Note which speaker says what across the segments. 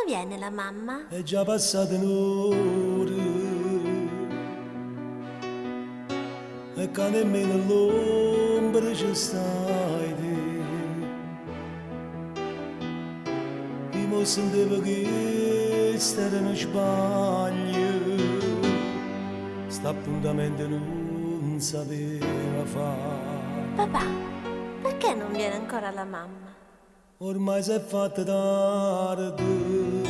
Speaker 1: viene la mamma?
Speaker 2: È già passata un'ora e che nemmeno all'ombra ci stai te. Io sentivo che era uno sbaglio, sta appuntamento non sapeva fare.
Speaker 1: Papà, perché non viene ancora la mamma?
Speaker 2: Ormai si è fatta tardi,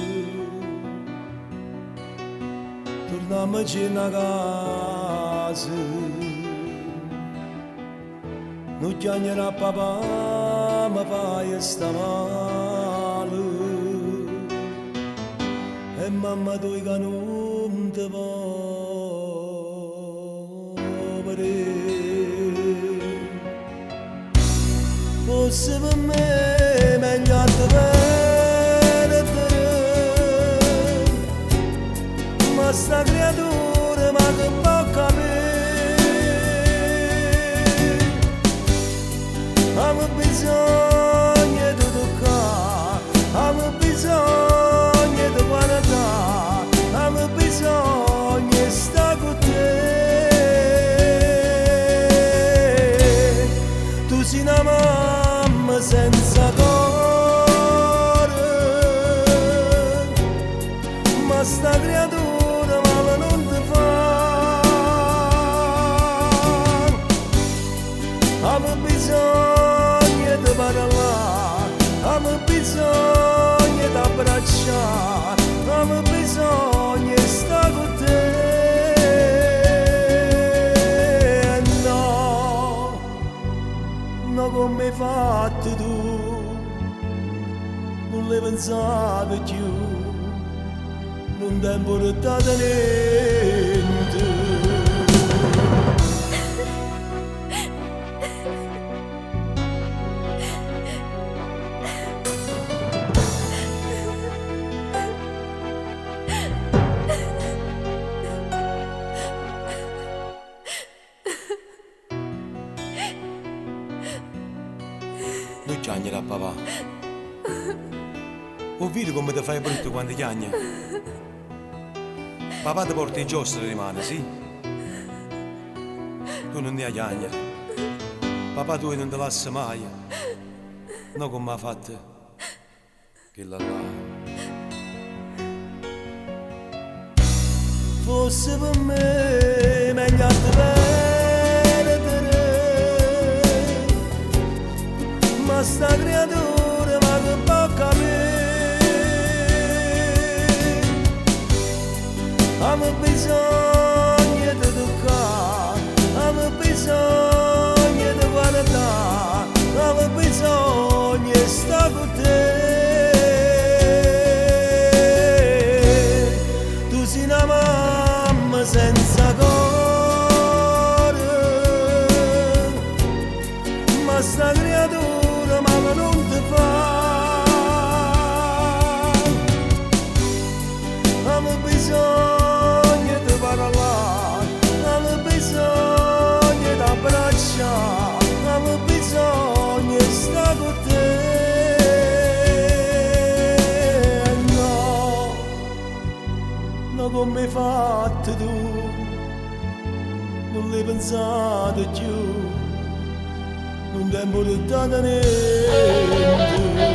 Speaker 2: torniamoci in casa, non chiamerà papà, ma fai sta male, e mamma tu che non ti vuoi vedere. Fosse per me meglio a te perdere, ma sta creatura ma che può capire. Amo bisogno di toccare, amo bisogno di guardare, amo bisogno di stare con te. Tu sei una mamma senza cuore, ma sta creatura male non ti fa. Amo bisogno di parlare, amo bisogno di abbracciare, amo bisogno di stare con te. No, no come hai fatto tu, non le pensavo più, non ti ho portato niente.
Speaker 3: Non chiagnere a papà. O vedi come ti fai brutto quando chiagni? Papà ti porta in giostra e rimane, sì? Tu non ne hai chiagnere. Papà tu non ti lascia mai. No come ha fatto. Che là.
Speaker 2: Fosse per me meglio a te perdere, ma sta creatura ma che può capire. Amo bisogno di toccare, amo bisogno di guardare, amo bisogno di stare con te. Tu sei una mamma senza cuore, ma sta creatura male non ti fa. Amo bisogno di parlare, amo bisogno di abbracciare, amo bisogno di stare con te. No, no come hai fatto tu, non l'hai pensato più, non ti ho portato niente.